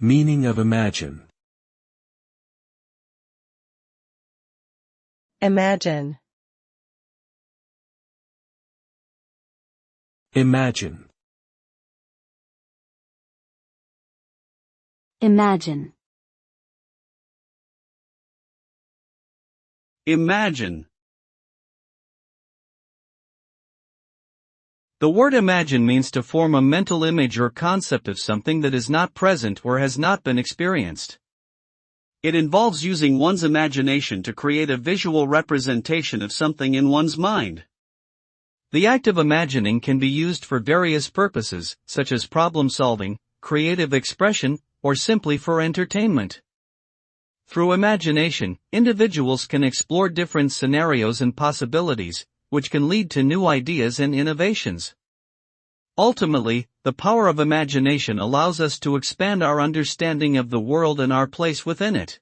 Meaning of imagine. Imagine. Imagine. Imagine. Imagine. The word imagine means to form a mental image or concept of something that is not present or has not been experienced. It involves using one's imagination to create a visual representation of something in one's mind. The act of imagining can be used for various purposes, such as problem solving, creative expression, or simply for entertainment. Through imagination, individuals can explore different scenarios and possibilities, which can lead to new ideas and innovations. Ultimately, the power of imagination allows us to expand our understanding of the world and our place within it.